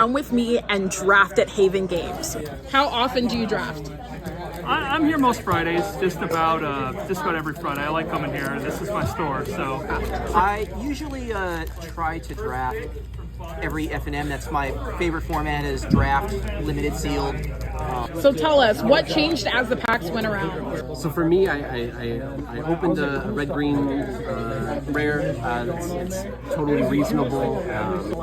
Come with me and draft at Haven Games. How often do you draft? I'm here most Fridays, just about every Friday. I like coming here. This is my store, so. I usually try to draft every F&M. That's my favorite format, is draft, limited sealed. So tell us, what changed as the packs went around? So for me, I opened a red-green rare. It's totally reasonable.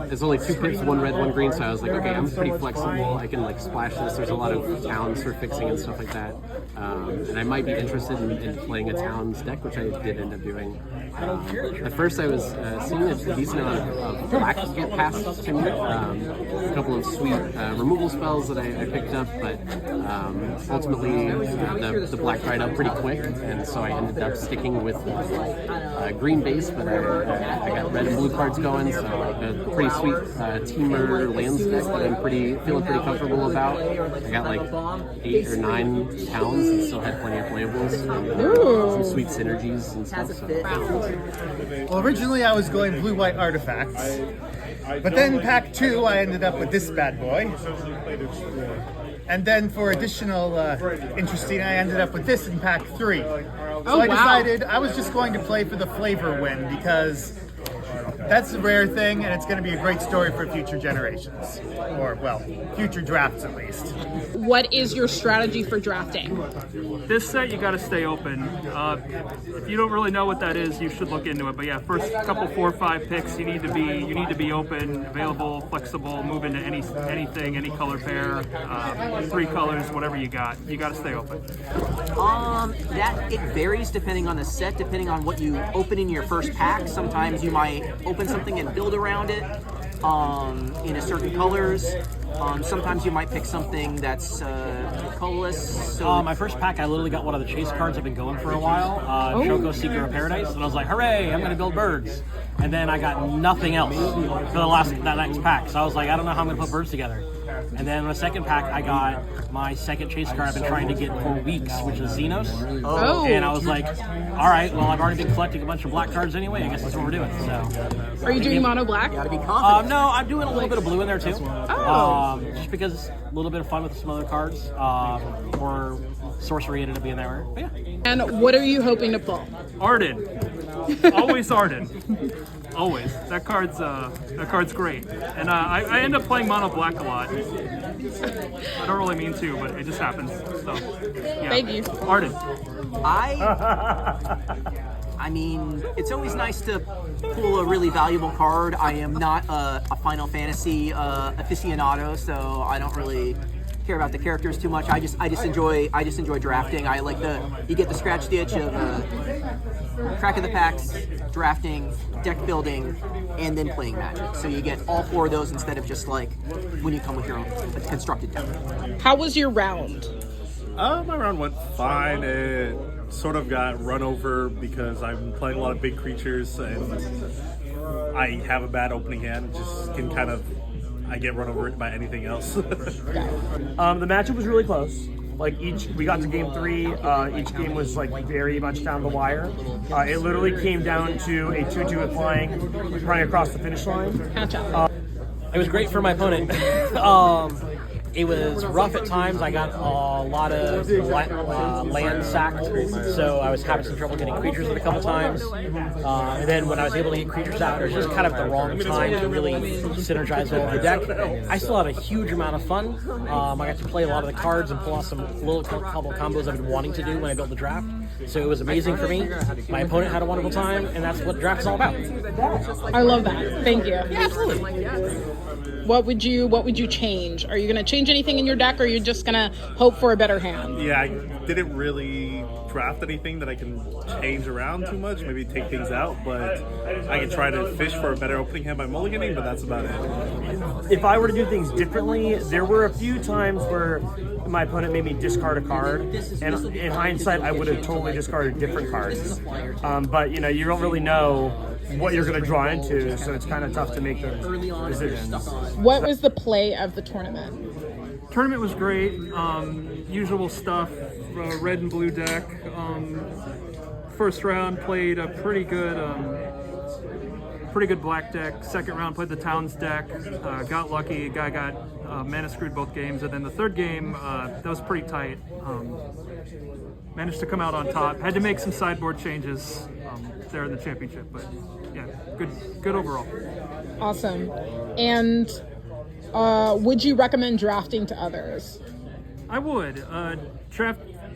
There's only 2 pips, 1 red, 1 green, so I was like, okay, I'm pretty flexible. I can like splash this. There's a lot of towns for fixing and stuff like that. And I might be interested in playing a towns deck, which I did end up doing. At first I was seeing a decent amount of black get passed to me. A couple of sweet removal spells that I picked up, but ultimately the black dried up pretty quick, and so I ended up sticking with green base, but I got red and blue cards going, so a pretty sweet teamer lands deck that I'm feeling pretty comfortable about. I got like 8 or 9 towns and still had plenty of playables, and some sweet synergies and stuff. So. Well, originally I was going blue-white artifacts, but then pack 2 I ended up with this bad boy. And then for additional interesting, I ended up with this in pack 3. So I decided I was just going to play for the flavor win, because that's a rare thing and it's going to be a great story for future generations. Or, well, future drafts at least. What is your strategy for drafting? This set, you got to stay open. If you don't really know what that is, you should look into it. But yeah, first couple 4 or 5 picks, you need to be open, available, flexible, move into anything, any color pair, 3 colors, whatever you got. You got to stay open. It varies depending on the set, depending on what you open in your first pack. Sometimes you might open something and build around it in a certain colors. Sometimes you might pick something that's colorless. So my first pack, I literally got one of the chase cards I've been going for a while, Shoko Seeker of Paradise, and I was like, hooray, I'm going to build birds. And then I got nothing else for that next pack, so I was like, I don't know how I'm going to put birds together. And then my second pack, I got my second chase card I've been trying to get for weeks, which is Xenos. Oh. And I was like, all right, well, I've already been collecting a bunch of black cards anyway. I guess that's what we're doing. So, are you doing mono black? gotta be confident. No, I'm doing a little bit of blue in there too. Oh. Just because it's a little bit of fun with some other cards. Or sorcery ended up being there. But yeah. And what are you hoping to pull? Arden. Always Arden. Always. That card's great. And I end up playing mono black a lot. I don't really mean to, but it just happens. So, yeah. Thank you. Arden. I mean, it's always nice to pull a really valuable card. I am not a Final Fantasy aficionado, so I don't really care about the characters too much. I just enjoy drafting. I like you get the scratch itch of crack of the packs, drafting, deck building, and then playing Magic. So you get all 4 of those instead of just like when you come with your own constructed deck. How was your round? My round went fine. It sort of got run over because I'm playing a lot of big creatures and I have a bad opening hand. Just can kind of, I get run over by anything else. The matchup was really close. Like we got to game 3. Each game was like very much down the wire. It literally came down to a 2-2 with flying, running across the finish line. It was great for my opponent. It was rough at times. I got a lot of land sacked, so I was having some trouble getting creatures in a couple times. And then when I was able to get creatures out, it was just kind of the wrong time to really synergize with the deck. I still had a huge amount of fun. I got to play a lot of the cards and pull off some little couple combos I've been wanting to do when I built the draft. So it was amazing for me. My opponent had a wonderful time, and that's what draft is all about. I love that. Thank you. Yeah, absolutely. What would you change? Are you going to change anything in your deck, or are you just going to hope for a better hand? Yeah, I didn't really draft anything that I can change around too much, maybe take things out, but I can try to fish for a better opening hand by mulliganing, but that's about it. If I were to do things differently, there were a few times where my opponent made me discard a card, and in hindsight, I would have totally discarded different cards. But you don't really know what you're going to draw into, so it's kind of tough to make those decisions. What was the play of the tournament? Tournament was great. Usual stuff. Red and blue deck. First round played a pretty good pretty good black deck. Second round, played the Towns deck. Got lucky. Guy got mana screwed both games. And then the third game, that was pretty tight. Managed to come out on top. Had to make some sideboard changes there in the championship. But yeah, good overall. Awesome. And would you recommend drafting to others? I would.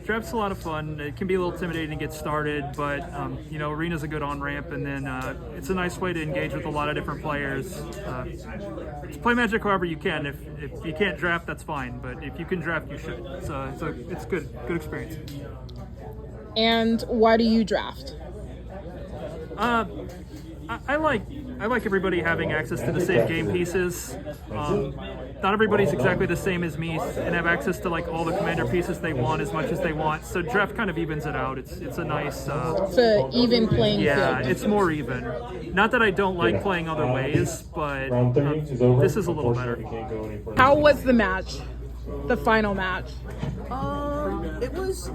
Draft's a lot of fun. It can be a little intimidating to get started, but Arena's a good on-ramp, and then it's a nice way to engage with a lot of different players. Play Magic however you can. If you can't draft, that's fine, but if you can draft, you should. It's good experience. And why do you draft? I like everybody having access to the same game pieces. Not everybody's exactly the same as me and have access to like all the commander pieces they want as much as they want. So draft kind of evens it out. It's a nice. It's an even playing field. Yeah, it's more even. Not that I don't like playing other ways, but this is a little better. How was the match? The final match? It was.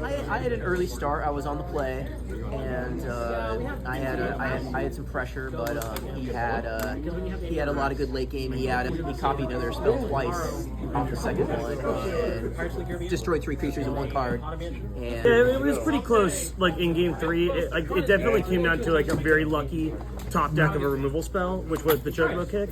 I had an early start. I was on the play, and I had some pressure, but he had a lot of good late game. He copied another spell twice off the second one and destroyed 3 creatures in 1 card. And Yeah, it was pretty close. Like in game 3, it definitely came down to like a very lucky top deck of a removal spell, which was the Chocobo Kick.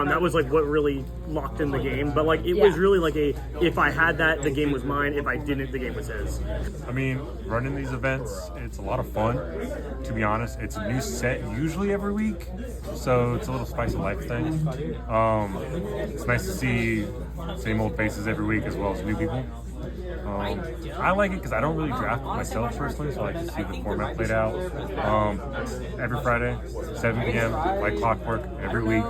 That was like what really locked in the game. But like it was really like if I had that, the game was mine. If I didn't, the game was his. I mean, running these events, it's a lot of fun, to be honest. It's a new set usually every week, so it's a little spice of life thing. It's nice to see same old faces every week as well as new people. I like it because I don't really draft myself personally, so I like to see the format played out. Every Friday, 7 p.m., like clockwork, every week,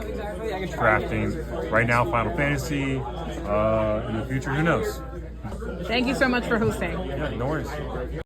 drafting. Right now, Final Fantasy. In the future, who knows? Thank you so much for hosting. Yeah, no worries.